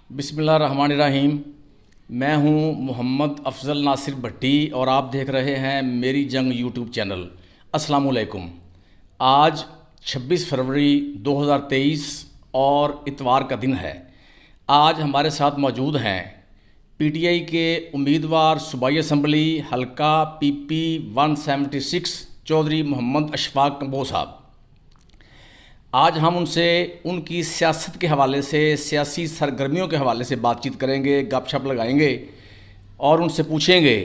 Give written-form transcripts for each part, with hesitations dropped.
बिस्मिल्लाहिर्रहमानिर्रहीम। मैं हूं मोहम्मद अफजल नासिर भट्टी और आप देख रहे हैं मेरी जंग यूट्यूब चैनल। अस्सलाम वालेकुम। आज 26 फरवरी 2023 और इतवार का दिन है। आज हमारे साथ मौजूद हैं पीटीआई के उम्मीदवार सूबाई असम्बली हल्का पीपी 176 चौधरी मोहम्मद अशफाक कंबोज साहब। आज हम उनसे उनकी सियासत के हवाले से, सियासी सरगर्मियों के हवाले से बातचीत करेंगे, गपशप लगाएंगे और उनसे पूछेंगे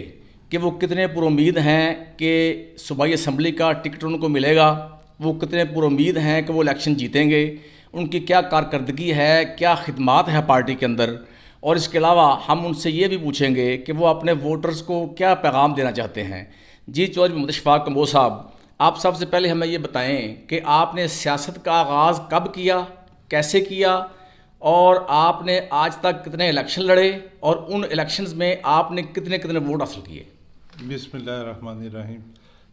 कि वो कितने पुरुमीद हैं कि सूबाई असम्बली का टिकट उनको मिलेगा, वो कितने पुरुमीद हैं कि वो इलेक्शन जीतेंगे, उनकी क्या कारकर्दगी है, क्या खिदमात है पार्टी के अंदर। और इसके अलावा हम उनसे ये भी पूछेंगे कि वो अपने वोटर्स को क्या पैगाम देना चाहते हैं। जी चौधरी मोहम्मद अशफाक कंबोज साहब, आप सबसे पहले हमें ये बताएं कि आपने सियासत का आगाज़ कब किया, कैसे किया और आपने आज तक कितने इलेक्शन लड़े और उन इलेक्शंस में आपने कितने कितने वोट हासिल किए। बिस्मिल्लाहिर्रहमानिर्रहीम।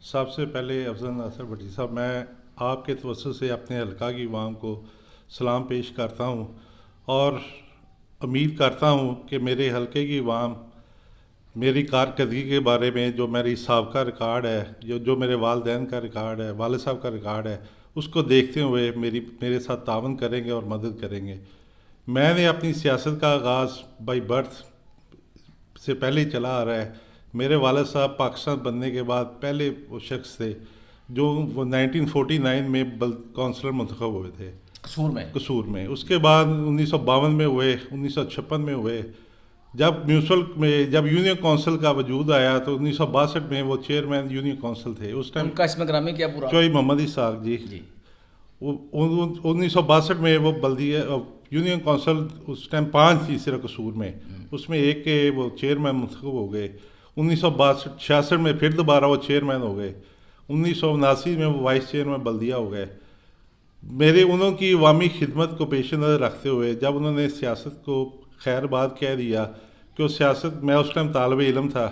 सबसे पहले अफजल नासिर भट्टी साहब, मैं आपके तवज्जुह से अपने हल्का की अवाम को सलाम पेश करता हूँ और उम्मीद करता हूँ कि मेरे हल्के की अवाम मेरी कारकर्दगी के बारे में, जो मेरी साबका रिकॉर्ड है, जो मेरे वालदैन का रिकॉर्ड है, वालिद साहब का रिकॉर्ड है, उसको देखते हुए मेरे साथ तावन करेंगे और मदद करेंगे। मैंने अपनी सियासत का आगाज़ बाई बर्थ से पहले ही चला आ रहा है। मेरे वालिद साहब पाकिस्तान बनने के बाद पहले वो शख्स थे जो वो 1949 में कौंसलर मुंतखब हुए थे कसूर में। उसके बाद 1952 में हुए, 1956 में हुए। जब यूनियन काउंसिल का वजूद आया तो 1962 में वो चेयरमैन यूनियन काउंसिल थे। उस टाइम उनका इसमें ग्रामी क्या पूरा चौधरी मोहम्मद इसहाक जी। वो 1962 में वो बल्दिया यूनियन काउंसिल उस टाइम 5 थी सिर्फ कसूर में, उसमें एक के वो चेयरमैन मुंतखब हो गए। 1962-66 में फिर दोबारा वो चेयरमैन हो गए। 1979 में वो वाइस चेयरमैन बल्दिया हो गए। उन्होंने अवामी खिदमत को पेश नज़र रखते हुए जब उन्होंने सियासत को खैरबाद कह दिया कि वो सियासत, मैं उस टाइम तालिब इल्म था,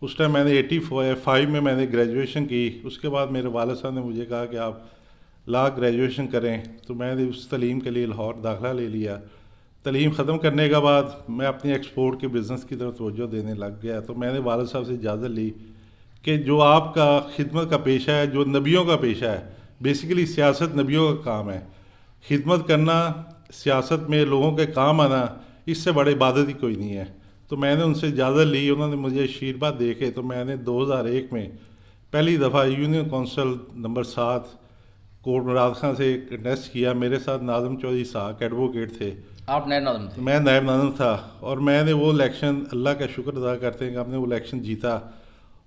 उस टाइम मैंने 85 में मैंने ग्रेजुएशन की। उसके बाद मेरे वालिद साहब ने मुझे कहा कि आप लॉ ग्रेजुएशन करें, तो मैंने उस तलीम के लिए लाहौर दाखिला ले लिया। तलीम ख़त्म करने के बाद मैं अपनी एक्सपोर्ट के बिज़नेस की तरफ तवज्जो देने लग गया। तो मैंने वालिद साहब से इजाज़त ली कि जो आपका खिदमत का पेशा है, जो नबियों का पेशा है, बेसिकली सियासत नबियों का काम है, खिदमत करना, सियासत में लोगों के काम आना, इससे बड़ी इबादत ही कोई नहीं है। तो मैंने उनसे इजाज़त ली। उन्होंने मुझे आशीर्वाद दे के तो मैंने 2001 में पहली दफ़ा यूनियन काउंसिल नंबर 7 कोट मुराद खां से कंटेस्ट किया। मेरे साथ नाज़म चौधरी साहब एडवोकेट थे। आप नायब नाज़िम थे? मैं नायब नाज़िम था और मैंने वो इलेक्शन, अल्लाह का शुक्र अदा करते हैं कि आपने वो इलेक्शन जीता।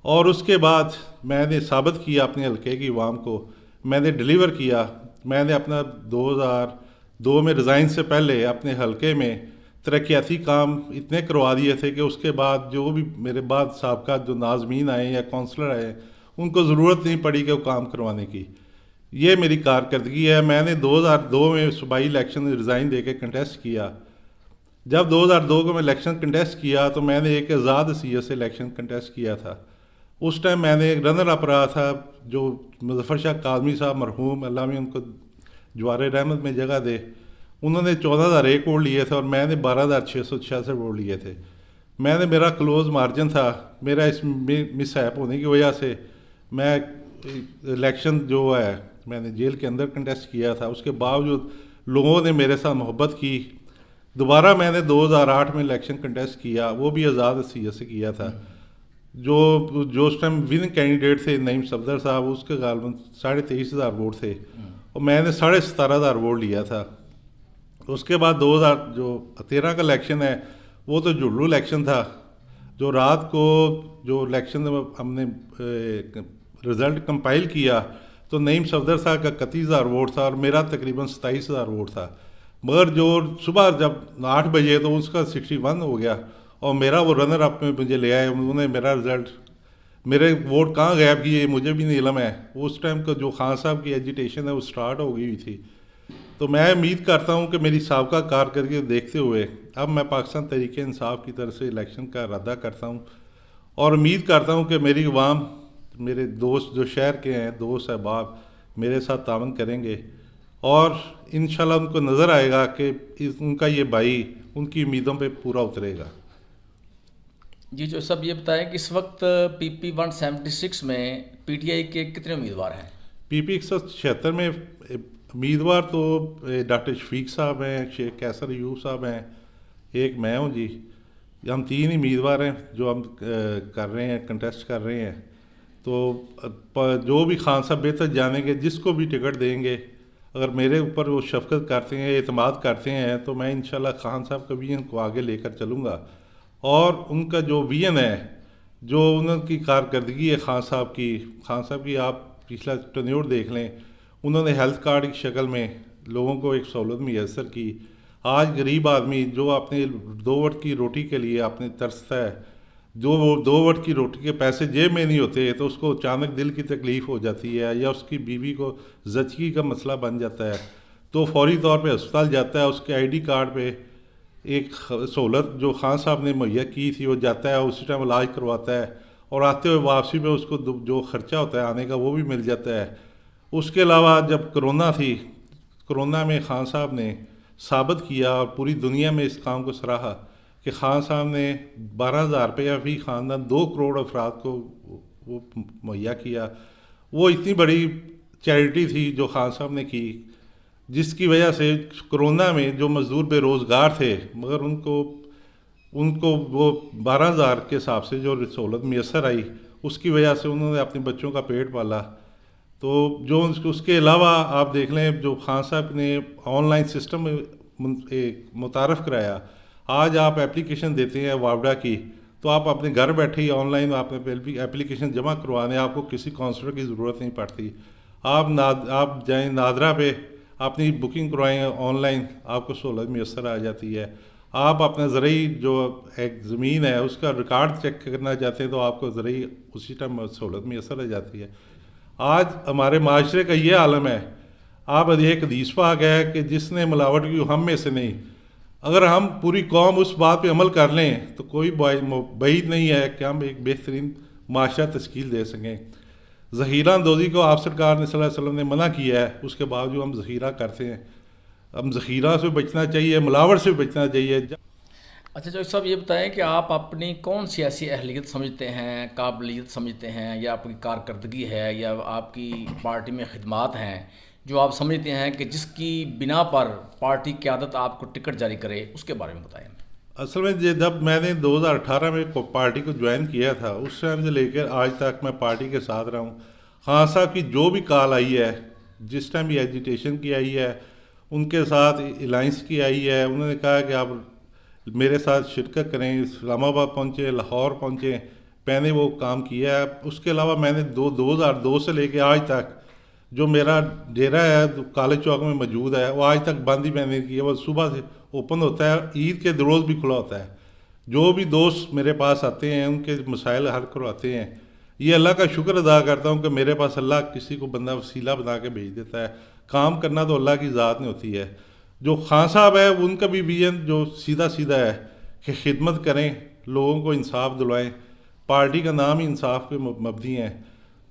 और उसके बाद मैंने साबित किया अपने हल्के की अवाम को, मैंने डिलीवर किया। मैंने अपना 2002 में रिज़ाइन से पहले अपने हल्के में तरक्याती काम इतने करवा दिए थे कि उसके बाद जो भी मेरे बाद साबका जो नाज़मीन आए या काउंसलर आए, उनको ज़रूरत नहीं पड़ी कि वो काम करवाने की। ये मेरी कारकर्दगी है। मैंने 2002 में सूबाई इलेक्शन रिज़ाइन दे के कंटेस्ट किया। जब 2002 को मैं इलेक्शन कंटेस्ट किया तो मैंने एक आज़ाद हैसियत से इलेक्शन कंटेस्ट किया था। उस टाइम मैंने एक रनर अप रहा था, जो मुज़फ़्फ़र शाह काज़मी साहब मरहूम, अल्लाह में उनको जवारे रहमत में जगह दे, उन्होंने 14,001 वोट लिए थे और मैंने 12,666 वोट लिए थे। मेरा क्लोज मार्जिन था। मेरा इस मिसहैप होने की वजह से मैं इलेक्शन जो है मैंने जेल के अंदर कंटेस्ट किया था। उसके बावजूद लोगों ने मेरे साथ मोहब्बत की। दोबारा मैंने 2008 में इलेक्शन कंटेस्ट किया, वो भी आज़ाद हैसियत से किया था। जो उस टाइम विन कैंडिडेट थे नईम सफदर साहब, उसके गालबन 23,500 वोट थे और मैंने 17,500 वोट लिया था। उसके बाद 2013 का इलेक्शन है, वो तो जुल्लू इलेक्शन था। जो रात को जो इलेक्शन हमने रिज़ल्ट कंपाइल किया तो नईम सफदर साहब का 31,000 वोट था और मेरा तकरीबन 27,000 वोट था। मगर जो सुबह जब 8 बजे तो उसका 61 हो गया और मेरा वो रनर अप में मुझे ले आए। उन्होंने मेरा रिज़ल्ट, मेरे वोट कहाँ गायब किए मुझे भी नहीं इलम है। उस टाइम का जो खान साहब की एजिटेशन है वो स्टार्ट हो गई हुई थी। तो मैं उम्मीद करता हूँ कि मेरी साबका कारकर्दगी देखते हुए अब मैं पाकिस्तान तहरीक इंसाफ की तरफ से इलेक्शन का इरादा करता हूँ और उम्मीद करता हूँ कि मेरी अवाम, मेरे दोस्त जो शहर के हैं, दोस्त अहबाब मेरे साथ तावन करेंगे और इंशाल्लाह उनको नज़र आएगा कि उनका ये भाई उनकी उम्मीदों पे पूरा उतरेगा। जी जो सब ये बताएं कि इस वक्त PP 176 में PTI के कितने उम्मीदवार हैं? PP 176 में उम्मीदवार तो डॉक्टर शफीक साहब हैं, शेख कैसर अयूब साहब हैं, एक मैं हूँ जी। हम 3 ही उम्मीदवार हैं जो हम कर रहे हैं, कंटेस्ट कर रहे हैं। तो जो भी खान साहब बेहतर जानेंगे, जिसको भी टिकट देंगे, अगर मेरे ऊपर वो शफकत करते हैं, एतमाद करते हैं, तो मैं इंशाल्लाह खान साहब का विजन को आगे लेकर चलूँगा। और उनका जो विजन है, जो उनकी कारकर्दगी है खान साहब की आप पिछला टन्योर देख लें। उन्होंने हेल्थ कार्ड की शक्ल में लोगों को एक सहूलत मैसर की। आज गरीब आदमी जो अपने 2 वक्त की रोटी के लिए आपने तरसता है, जो वो 2 वक्त की रोटी के पैसे जेब में नहीं होते, तो उसको अचानक दिल की तकलीफ़ हो जाती है या उसकी बीवी को ज़चगी का मसला बन जाता है, तो फौरी तौर पे अस्पताल जाता है। उसके ID कार्ड पे एक सहूलत जो खान साहब ने मुहैया की थी, वो जाता है, उसी टाइम इलाज करवाता है, और आते हुए वापसी में उसको जो ख़र्चा होता है आने का, वो भी मिल जाता है। उसके अलावा जब कोरोना थी, कोरोना में खान साहब ने साबित किया और पूरी दुनिया में इस काम को सराहा कि खान साहब ने 12,000 रुपया फी ख़ानदान 2 करोड़ अफराद को वो मुहैया किया। वो इतनी बड़ी चैरिटी थी जो खान साहब ने की, जिसकी वजह से कोरोना में जो मज़दूर बेरोज़गार थे, मगर उनको वो 12,000 के हिसाब से जो सहूलत मैसर आई, उसकी वजह से उन्होंने अपने बच्चों का पेट पाला। तो जो उसके अलावा आप देख लें, जो खान साहब ने ऑनलाइन सिस्टम मुतारफ़ कराया। आज आप एप्लीकेशन देते हैं वावडा की, तो आप अपने घर बैठे ही ऑनलाइन आप एप्लीकेशन जमा करवाने, आपको किसी काउंसलर की ज़रूरत नहीं पड़ती। आप जाएँ नादरा पे अपनी बुकिंग करवाएँ ऑनलाइन, आपको सहूलत मैसर आ जाती है। आप अपना ज़रूरी जो एक ज़मीन है उसका रिकॉर्ड चेक करना चाहते हैं, तो आपको ज़रूरी उसी टाइम सहूलत मैसर आ जाती है। आज हमारे माशरे का ये आलम है। आप एक हदीस पाक है कि जिसने मिलावट की हम में से नहीं। अगर हम पूरी कौम उस बात पे अमल कर लें, तो कोई बाइद नहीं है कि हम एक बेहतरीन माशरा तश्कील दे सकें। ज़हीरा अंदोज़ी को आप सरकार ने सल्लल्लाहु अलैहि वसल्लम ने मना किया है, उसके बावजूद हम ज़हीरा करते हैं। हम ज़हीरा से बचना चाहिए, मिलावट से बचना चाहिए। अच्छा जो सब ये बताएं कि आप अपनी कौन सी ऐसी अहलियत समझते हैं, काबिलियत समझते हैं, या आपकी कारकर्दगी है, या आपकी पार्टी में खिदमात हैं, जो आप समझते हैं कि जिसकी बिना पर पार्टी क़यादत आपको टिकट जारी करे, उसके बारे में बताएं। असल में जब मैंने 2018 में पार्टी को ज्वाइन किया था, उस टाइम से लेकर आज तक मैं पार्टी के साथ रहा हूँ। खान साहब की जो भी कॉल आई है, जिस टाइम भी एजिटेशन की आई है, उनके साथ अलाइंस की आई है, उन्होंने कहा कि आप मेरे साथ शिरकत करें, इस्लामाबाद पहुँचे, लाहौर पहुँचे, मैंने वो काम किया है। उसके अलावा मैंने 2002 से लेके आज तक जो मेरा डेरा है कॉलेज चौक में मौजूद है, वो आज तक बंद ही मैंने किया। वो सुबह से ओपन होता है, ईद के रोज़ भी खुला होता है। जो भी दोस्त मेरे पास आते हैं उनके मसाइल हल करवाते हैं। ये अल्लाह का शुक्र अदा करता हूँ कि मेरे पास अल्लाह किसी को बंदा वसीला बना के भेज देता है। काम करना तो अल्लाह की ज़ात में होती है। जो खान साहब है उनका भी विजन जो सीधा सीधा है कि खिदमत करें, लोगों को इंसाफ दिलवाएं। पार्टी का नाम ही इंसाफ पे मबनी है।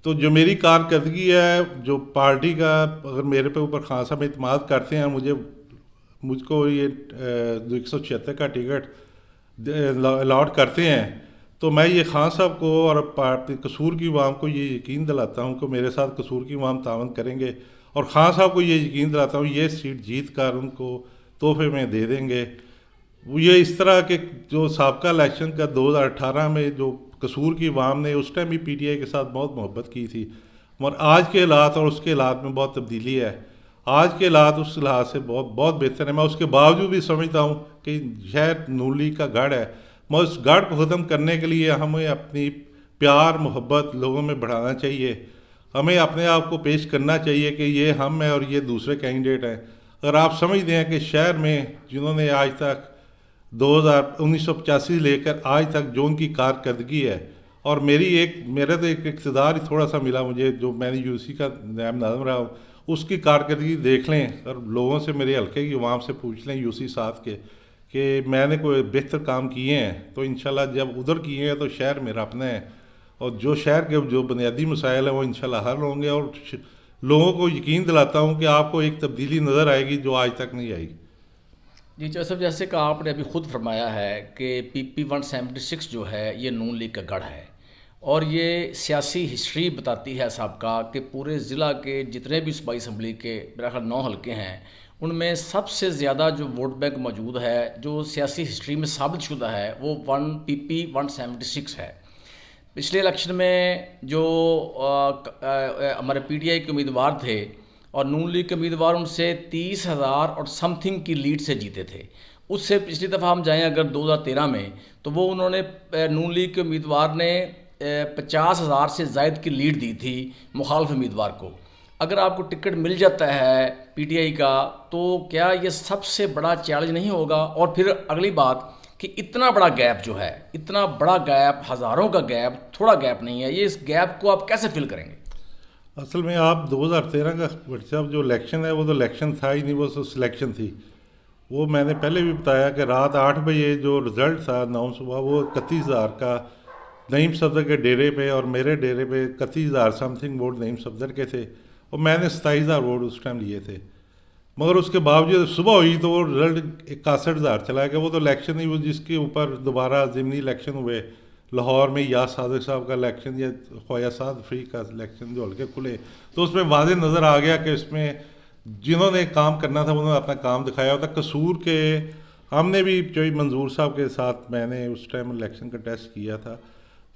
तो जो मेरी कारकर्दगी है, जो पार्टी का, अगर मेरे पे ऊपर खान साहब इत्माद करते हैं, मुझको ये 176 का टिकट अलॉट करते हैं, तो मैं ये खान साहब को और पार्टी कसूर की अवाम को ये यकीन दिलाता हूँ कि मेरे साथ कसूर की अवाम तावन करेंगे, और खान साहब को ये यकीन दिलाता हूँ ये सीट जीत कर उनको तोहफे में दे देंगे। ये इस तरह के जो साबका इलेक्शन का 2018 में जो कसूर की अवाम ने उस टाइम भी PTI के साथ बहुत मोहब्बत की थी, मगर आज के हालात और उसके हालात में बहुत तब्दीली है। आज के हालात उस लिहाज से बहुत बहुत बेहतर है। मैं उसके बावजूद भी समझता हूँ कि शहर नून लीग का गढ़ है, मगर उस गढ़ को ख़त्म करने के लिए हमें अपनी प्यार मोहब्बत लोगों में बढ़ाना चाहिए। हमें अपने आप को पेश करना चाहिए कि ये हम हैं और ये दूसरे कैंडिडेट हैं। अगर आप समझते हैं कि शहर में जिन्होंने आज तक 1985 से लेकर आज तक जो उनकी कारकर्दगी है, और मेरा तो एक इक़्तिदार ही थोड़ा सा मिला मुझे, जो मैंने UC का नायब नाज़िम रहा हूँ, उसकी कारकर्दगी देख लें और लोगों से, मेरे हल्के की अवाम से पूछ लें UC साथ के कि मैंने कोई बेहतर काम किए हैं, तो इंशाल्लाह जब उधर किए हैं तो शहर मेरा अपना है, और जो शहर के जो बुनियादी मसाइल हैं वो इंशाल्लाह हल होंगे। और लोगों को यकीन दिलाता हूँ कि आपको एक तब्दीली नज़र आएगी जो आज तक नहीं आई। जी जैसे जैसे कि आपने अभी खुद फरमाया है कि पीपी 176 जो है ये नून लीग का गढ़ है, और ये सियासी हिस्ट्री बताती है सबका कि पूरे ज़िला के जितने भी सूबाई असम्बली के मेरा ख्याल 9 हलके हैं, उनमें सबसे ज़्यादा जो वोट बैंक मौजूद है, जो सियासी हिस्ट्री में साबित शुदा है, वो पीपी 176 है। पिछले इलेक्शन में जो हमारे पीटीआई के उम्मीदवार थे और नून लीग के उम्मीदवार उनसे 30,000 और समथिंग की लीड से जीते थे। उससे पिछली दफ़ा हम जाएं अगर 2013 में, तो वो उन्होंने नून लीग के उम्मीदवार ने 50,000 से ज़ायद की लीड दी थी मुखालिफ उम्मीदवार को। अगर आपको टिकट मिल जाता है पीटीआई का, तो क्या ये सबसे बड़ा चैलेंज नहीं होगा? और फिर अगली बात कि इतना बड़ा गैप जो है, इतना बड़ा गैप, हज़ारों का गैप, थोड़ा गैप नहीं है, ये इस गैप को आप कैसे फिल करेंगे? असल में आप 2013 का व्हाट्सएप जो इलेक्शन है वो तो इलेक्शन था ही नहीं, वो तो सिलेक्शन थी। वो मैंने पहले भी बताया कि रात 8 बजे जो रिज़ल्ट था 9 सुबह, वो 31,000 का नईम सफदर के डेरे पे और मेरे डेरे पे 31,000 समथिंग वोट नईम सफदर के थे, और मैंने 27,000 वोट उस टाइम लिए थे। मगर उसके बावजूद सुबह हुई तो वो रिजल्ट 61,000 चला गया। वो तो इलेक्शन ही, वो जिसके ऊपर दोबारा ज़िमनी इलेक्शन हुए लाहौर में, या सादिक साहब का इलेक्शन या ख्वाजा साद फ्री का इलेक्शन जो हल्के खुले, तो उसमें वाज़े नज़र आ गया कि इसमें जिन्होंने काम करना था उन्होंने अपना काम दिखाया होता। कसूर के हमने भी जो मंजूर साहब के साथ मैंने उस टाइम इलेक्शन का टेस्ट किया था,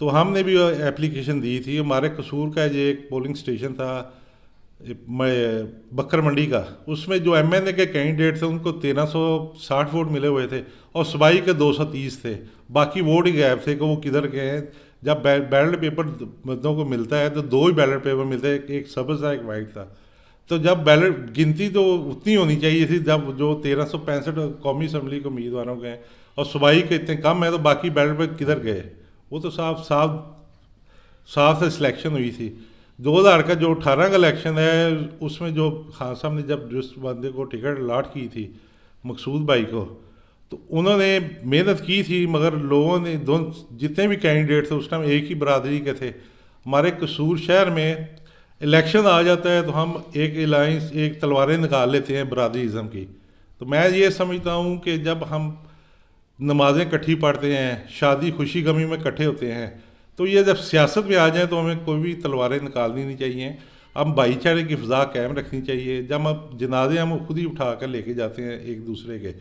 तो हमने भी एप्लीकेशन दी थी। हमारे कसूर का जो एक पोलिंग स्टेशन था बकर मंडी का, उसमें जो एमएनए के कैंडिडेट थे उनको 1360 वोट मिले हुए थे और सूबाई के 230 थे। बाकी वोट ही गैप थे कि वो किधर गए हैं। जब बैलेट पेपर मर्दों को मिलता है तो 2 ही बैलेट पेपर मिलते हैं, एक सब्ज़ था एक वाइट था। तो जब बैलेट गिनती तो उतनी होनी चाहिए थी, जब जो 1365 कौमी असम्बली के उम्मीदवारों के हैं और सूबाई के इतने कम है, तो बाकी बैलेट पेपर किधर गए? वो तो साफ साफ से सिलेक्शन हुई थी। 2000 का जो 18 का इलेक्शन है, उसमें जो खान साहब ने जब जिस बंदे को टिकट अलॉट की थी मकसूद भाई को, तो उन्होंने मेहनत की थी, मगर लोगों ने जितने भी कैंडिडेट थे उस टाइम एक ही बरादरी के थे। हमारे कसूर शहर में इलेक्शन आ जाता है तो हम एक अलाइंस, एक तलवारें निकाल लेते हैं बरादरीज़म की। तो मैं ये समझता हूँ कि जब हम नमाज़ें इकट्ठी पढ़ते हैं, शादी खुशी गमी में इकट्ठे होते हैं, तो ये जब सियासत में आ जाए तो हमें कोई भी तलवारें निकालनी नहीं चाहिए। हम भाईचारे की फ़िज़ा कायम रखनी चाहिए। जब हम जनाजे हम खुद ही उठा कर लेके जाते हैं एक दूसरे के,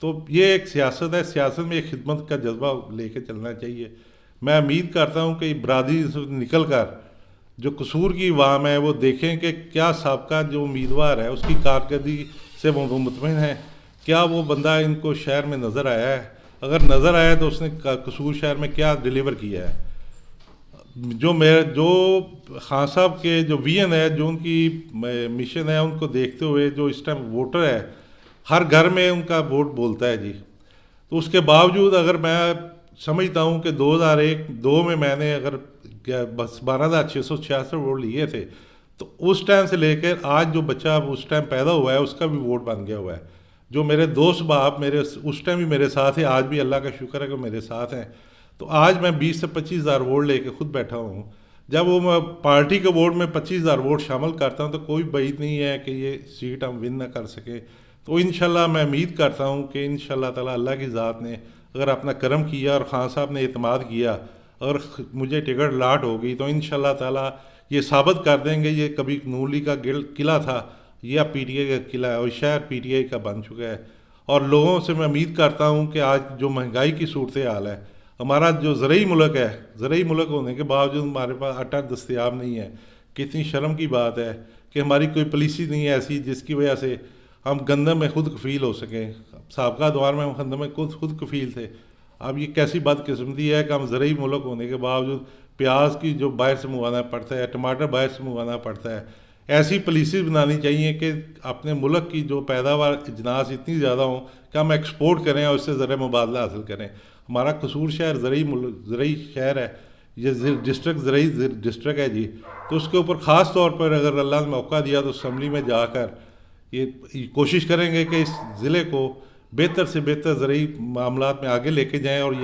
तो ये एक सियासत है। सियासत में एक खिदमत का जज्बा लेके चलना चाहिए। मैं उम्मीद करता हूँ कि बरादरी से निकल कर जो कसूर की अवाम है वो देखें कि क्या साबका जो उम्मीदवार है उसकी कारकर्दगी से वो मुतमिन है, क्या वो बंदा इनको शहर में नज़र आया है। अगर नज़र आया तो उसने कसूर शहर में क्या डिलीवर किया है। जो खान साहब के जो विजन है, जो उनकी मिशन है, उनको देखते हुए जो इस टाइम वोटर है हर घर में उनका वोट बोलता है जी। तो उसके बावजूद अगर मैं समझता हूँ कि 2001-2 में मैंने अगर बस 12,666 वोट लिए थे, तो उस टाइम से लेकर आज जो बच्चा उस टाइम पैदा हुआ है उसका भी वोट बन गया हुआ है। जो मेरे दोस्त बाप मेरे उस टाइम भी मेरे साथ है, आज भी अल्लाह का शुक्र है कि मेरे साथ हैं। तो आज मैं 20 से 25,000 वोट लेके खुद बैठा हूँ। जब वो मैं पार्टी के वोट में 25,000 वोट शामिल करता हूँ तो कोई बात नहीं है कि ये सीट हम विन ना कर सके। तो इंशाल्लाह मैं उम्मीद करता हूँ कि इंशाल्लाह ताला अल्लाह की ज़ात ने अगर अपना करम किया और ख़ान साहब ने एतमाद किया, अगर मुझे टिकट लाट हो गई तो इंशाल्लाह ताला ये साबित कर देंगे ये कभी नून लीग का किला था, यह पीटीआई का किला है और शहर पीटीआई का बन चुका है। और लोगों से मैं उम्मीद करता हूँ कि आज जो महंगाई की सूरत हाल है, हमारा जो ज़रई मुल्क है, ज़रई मुल्क होने के बावजूद हमारे पास आटा दस्तयाब नहीं है। कितनी शर्म की बात है कि हमारी कोई पॉलिसी नहीं है ऐसी जिसकी वजह से हम गंदम में खुद कफ़ील हो सकें। साबका दौर में हम गंदम में खुद कफ़ील थे। अब ये कैसी बदकिस्मती है कि हम ज़रई मुल्क होने के बावजूद प्याज की जो बाहर से मंगवाना पड़ता है, टमाटर बाहर से मंगवाना पड़ता है। ऐसी पॉलिसी बनानी चाहिए कि अपने मुल्क की जो पैदावार अजनास इतनी ज़्यादा हो कि हम एक्सपोर्ट करें और उससे ज़र मुबादला हासिल करें। हमारा कसूर शहर ज़रई शहर है, ये डिस्ट्रिक्ट ज़रई डिस्ट्रिक्ट है जी। तो उसके ऊपर ख़ास तौर पर अगर अल्लाह ने मौका दिया तो असम्बली में जाकर ये कोशिश करेंगे कि इस ज़िले को बेहतर से बेहतर ज़रई मामलात में आगे लेके जाएं और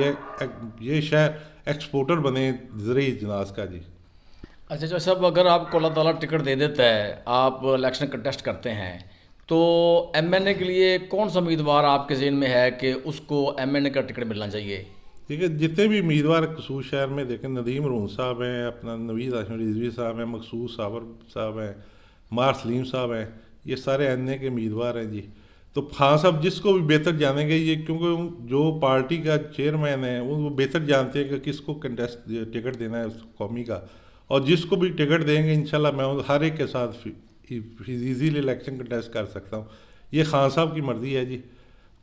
ये शहर एक्सपोर्टर बने ज़रई अजनास का जी। अच्छा साहब, अगर आपको अल्लाह ताला टिकट दे देता है, आप इलेक्शन कंटेस्ट करते हैं, तो एमएनए के लिए कौन सा उम्मीदवार आपके ज़हन में है कि उसको एमएनए का टिकट मिलना चाहिए? ठीक है, जितने भी उम्मीदवार कसूर शहर में देखें, नदीम रूम साहब हैं, अपना नवीद हाशिम रिजवी साहब हैं, मकसूद साबर साहब हैं, मार सलीम साहब हैं, ये सारे एन के उम्मीदवार हैं जी। तो खान साहब जिसको भी बेहतर जानेंगे ये, क्योंकि जो पार्टी का चेयरमैन है वो बेहतर जानते हैं कि किसको कंटेस्ट टिकट देना है उस कौमी का, और जिसको भी टिकट देंगे इंशाल्लाह मैं हर एक के साथ ईजीली इलेक्शन कंटेस्ट कर सकता हूँ। ये खान साहब की मर्ज़ी है जी।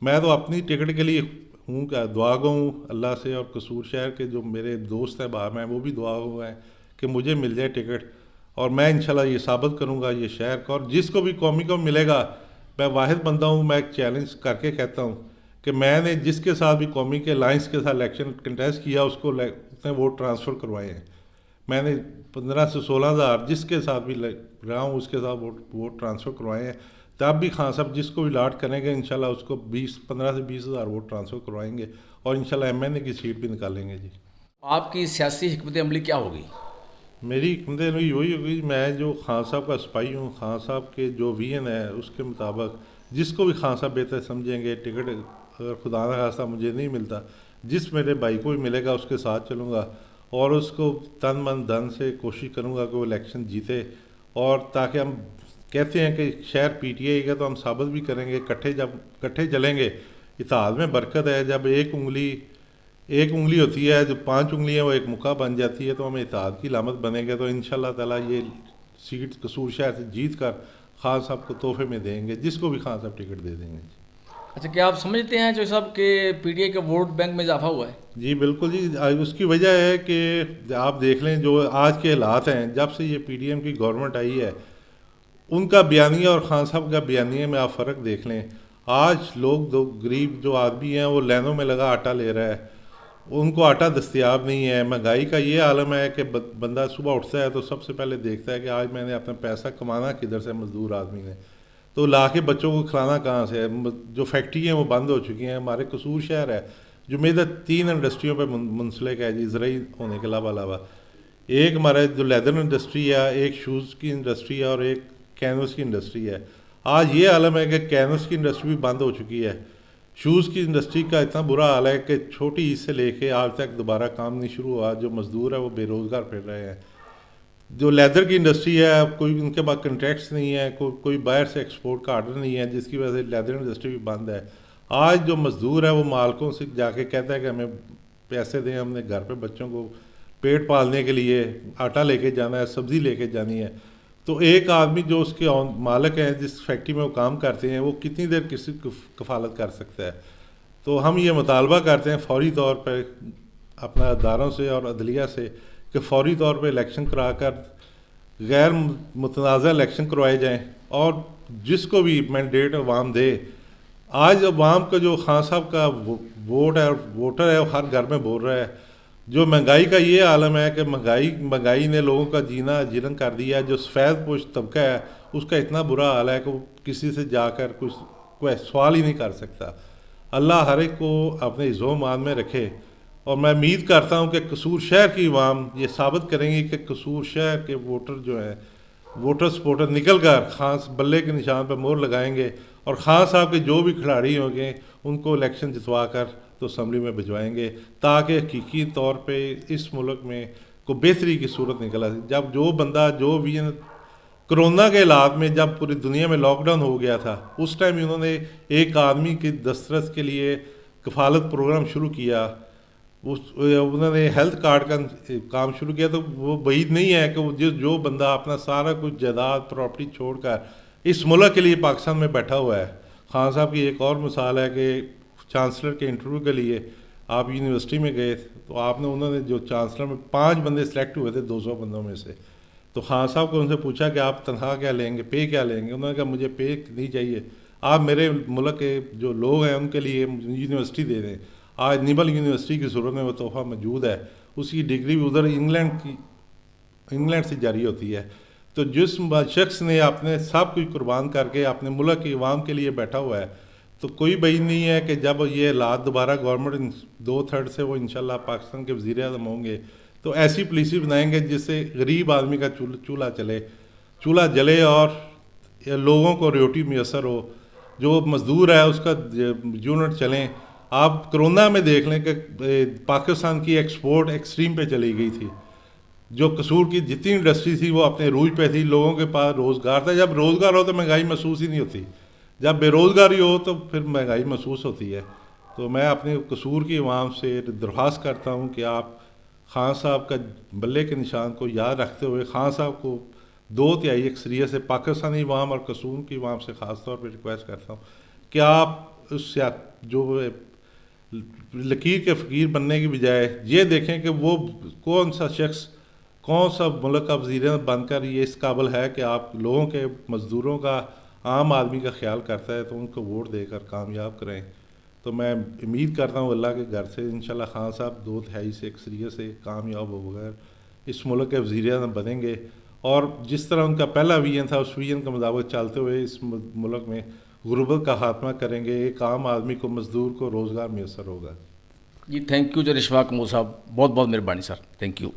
मैं तो अपनी टिकट के लिए हूँ, क्या दुआ गो हूँ अल्लाह से, और कसूर शहर के जो मेरे दोस्त हैं बाहर में वो भी दुआ गो हैं कि मुझे मिल जाए टिकट, और मैं इंशाल्लाह ये साबित करूँगा ये शहर का, और जिसको भी कौमी को मिलेगा, मैं वाहिद बंदा हूँ, मैं एक चैलेंज करके कहता हूँ कि मैंने जिसके साथ भी कौमी के अलाइंस के साथ इलेक्शन कंटेस्ट किया उसको उसने वोट ट्रांसफ़र करवाए हैं। मैंने 15 से 16 हज़ार जिसके साथ भी रहा हूँ उसके साथ वोट ट्रांसफ़र करवाए हैं। तब भी खान साहब जिसको भी लाट करेंगे इंशाल्लाह उसको 15 से 20 हज़ार वोट ट्रांसफ़र करवाएंगे, और इंशाल्लाह एमएनए की सीट भी निकालेंगे जी। आपकी सियासी हिकमत अमली क्या होगी? मेरी हिकमत अमली वही होगी, मैं जो खान साहब का सिपाही हूँ, खान साहब के जो विजन है उसके मुताबिक जिसको भी खान साहब बेहतर समझेंगे, टिकट अगर खुदा न खास्ता मुझे नहीं मिलता, जिस मेरे भाई को भी मिलेगा उसके साथ चलूँगा, और उसको तन मन धन से कोशिश करूँगा कि वो इलेक्शन जीते, और ताकि हम कहते हैं कि शहर पीटीआई का, तो हम साबित भी करेंगे जब इकट्ठे चलेंगे इत्तेहाद में बरकत है। जब एक उंगली होती है, जो 5 उंगलियां वो एक मुक्का बन जाती है, तो हम इत्तेहाद की लामत बनेंगे। तो इंशाल्लाह ताला ये सीट कसूर शहर से जीत कर खान साहब को तोहफे में देंगे, जिसको भी खान साहब टिकट दे देंगे। अच्छा, क्या आप समझते हैं जो साहब के पीटीआई के वोट बैंक में इजाफा हुआ है? जी बिल्कुल जी, उसकी वजह है कि आप देख लें जो आज के हालात हैं, जब से ये पीडीएम की गवर्नमेंट आई है, उनका बयानिया और खान साहब का बयानिया में आप फ़र्क देख लें। आज लोग जो गरीब जो आदमी हैं वो लाइनों में लगा आटा ले रहा है, उनको आटा दस्तयाब नहीं है। महंगाई का ये आलम है कि बंदा सुबह उठता है तो सबसे पहले देखता है कि आज मैंने अपना पैसा कमाना किधर से, मजदूर आदमी ने तो ला के बच्चों को खिलाना कहाँ से है। जो फैक्ट्री हैं वो बंद हो चुकी हैं। हमारे कसूर शहर है जो मेरा 3 इंडस्ट्रियों पर मुंसलिक है जी, ज़राई होने के अलावा एक हमारा जो लेदर इंडस्ट्री है, एक शूज़ की इंडस्ट्री है, और एक कैनवस की इंडस्ट्री है। आज ये आलम है कि कैनवस की इंडस्ट्री भी बंद हो चुकी है। शूज़ की इंडस्ट्री का इतना बुरा हाल है कि छोटी ईद से लेके आज तक दोबारा काम नहीं शुरू हुआ। जो मज़दूर है वो बेरोज़गार फिर रहे हैं। जो लेदर की इंडस्ट्री है, अब कोई उनके पास कंट्रैक्ट्स नहीं है, कोई बाहर से एक्सपोर्ट का आर्डर नहीं है, जिसकी वजह से लेदर इंडस्ट्री भी बंद है। आज जो मज़दूर है वो मालकों से जाके कहता है कि हमें पैसे दें, हमने घर पे बच्चों को पेट पालने के लिए आटा लेके जाना है, सब्ज़ी लेके जानी है। तो एक आदमी जो उसके मालिक हैं, जिस फैक्ट्री में वो काम करते हैं, वो कितनी देर किसी कफालत कर सकता है। तो हम ये मुतालबा करते हैं फौरी तौर पर अपना अदारों से और अदलिया से कि फौरी तौर पर इलेक्शन करा कर गैर मुतनाज़ा इलेक्शन करवाए जाएँ, और जिसको भी मैंडेट अवाम दे। आज अवाम का जो खान साहब का वोट है, वोटर है, वो हर घर में बोल रहा है। जो महंगाई का ये आलम है कि महंगाई ने लोगों का जीना जीलन कर दिया है। जो सफ़ेद पोश तबका है उसका इतना बुरा हाल है कि वो किसी से जाकर कोई सवाल ही नहीं कर सकता। अल्लाह हर एक को अपने इज़्ज़ो मान में रखे, और मैं उम्मीद करता हूँ कि कसूर शहर की अवाम ये साबित करेंगी कि कसूर शहर के वोटर जो हैं, वोटर सपोर्टर निकल कर खान बल्ले के निशान पर मोहर लगाएंगे, और खान साहब के जो भी खिलाड़ी होंगे उनको इलेक्शन जितवा कर तो असम्बली में भिजवाएंगे, ताकि हकीकी तौर पे इस मुल्क में को बेहतरी की सूरत निकल आए। जब जो बंदा जो भी कोरोना के हालात में, जब पूरी दुनिया में लॉकडाउन हो गया था, उस टाइम उन्होंने एक आदमी की दस्तरस के लिए कफालत प्रोग्राम शुरू किया। उन्होंने हेल्थ कार्ड का काम शुरू किया। तो वो बैद नहीं है कि वो जो बंदा अपना सारा कुछ जायदाद प्रॉपर्टी छोड़कर इस मुल्क के लिए पाकिस्तान में बैठा हुआ है। खान साहब की एक और मिसाल है कि चांसलर के इंटरव्यू के लिए आप यूनिवर्सिटी में गए तो उन्होंने जो चांसलर में 5 बंदे सेलेक्ट हुए थे 200 बंदों में से। तो खान साहब को उनसे पूछा कि आप तनख्वाह क्या लेंगे, पे क्या लेंगे। उन्होंने कहा मुझे पे नहीं चाहिए, आप मेरे मुल्क के जो लोग हैं उनके लिए यूनिवर्सिटी दे दें। आज निबल यूनिवर्सिटी की सूरत में वो तोहफा मौजूद है। उसकी डिग्री भी उधर इंग्लैंड से जारी होती है। तो जिस शख्स ने अपने सब कुछ कुर्बान करके अपने मुल्क की अवाम के लिए बैठा हुआ है, तो कोई बई नहीं है कि जब ये हालात दोबारा गवर्नमेंट 2/3 से वो इंशाल्लाह पाकिस्तान के वज़ीर आज़म होंगे तो ऐसी पॉलिसी बनाएंगे जिससे गरीब आदमी का चूल्हा जले और या लोगों को रोटी मैसर हो, जो मज़दूर है उसका यूनिट चलें। आप कोरोना में देख लें कि पाकिस्तान की एक्सपोर्ट एक्सट्रीम पे चली गई थी। जो कसूर की जितनी इंडस्ट्री थी वो अपने रूज पे थी, लोगों के पास रोज़गार था। जब रोज़गार हो तो महंगाई महसूस ही नहीं होती, जब बेरोज़गारी हो तो फिर महंगाई महसूस होती है। तो मैं अपने कसूर की अवाम से दरख्वास्त करता हूँ कि आप खान साहब का बल्ले के निशान को याद रखते हुए खान साहब को 2/3 अक्सरियत से पाकिस्तानी अवाम और कसूर की अवाम से ख़ास तौर पर रिक्वेस्ट करता हूँ कि आप उस जो लकीर के फ़कीर बनने की बजाय ये देखें कि वो कौन सा शख्स कौन सा मुल्क का वज़ीर बनकर ये इस काबिल है कि आप लोगों के मज़दूरों का आम आदमी का ख्याल करता है, तो उनको वोट देकर कामयाब करें। तो मैं उम्मीद करता हूँ अल्लाह के घर से इंशाल्लाह खान साहब 2/3 से अक्सरियत से कामयाब होकर इस मुल्क के वज़ीर बनेंगे और जिस तरह उनका पहला विजन था उस विजन के मुताबिक चलते हुए इस मुल्क में गुर्बत का खात्मा करेंगे। एक आम आदमी को मज़दूर को रोज़गार मैसर होगा। जी थैंक यू जर इशफाक मो साहब, बहुत बहुत मेहरबानी सर, थैंक यू।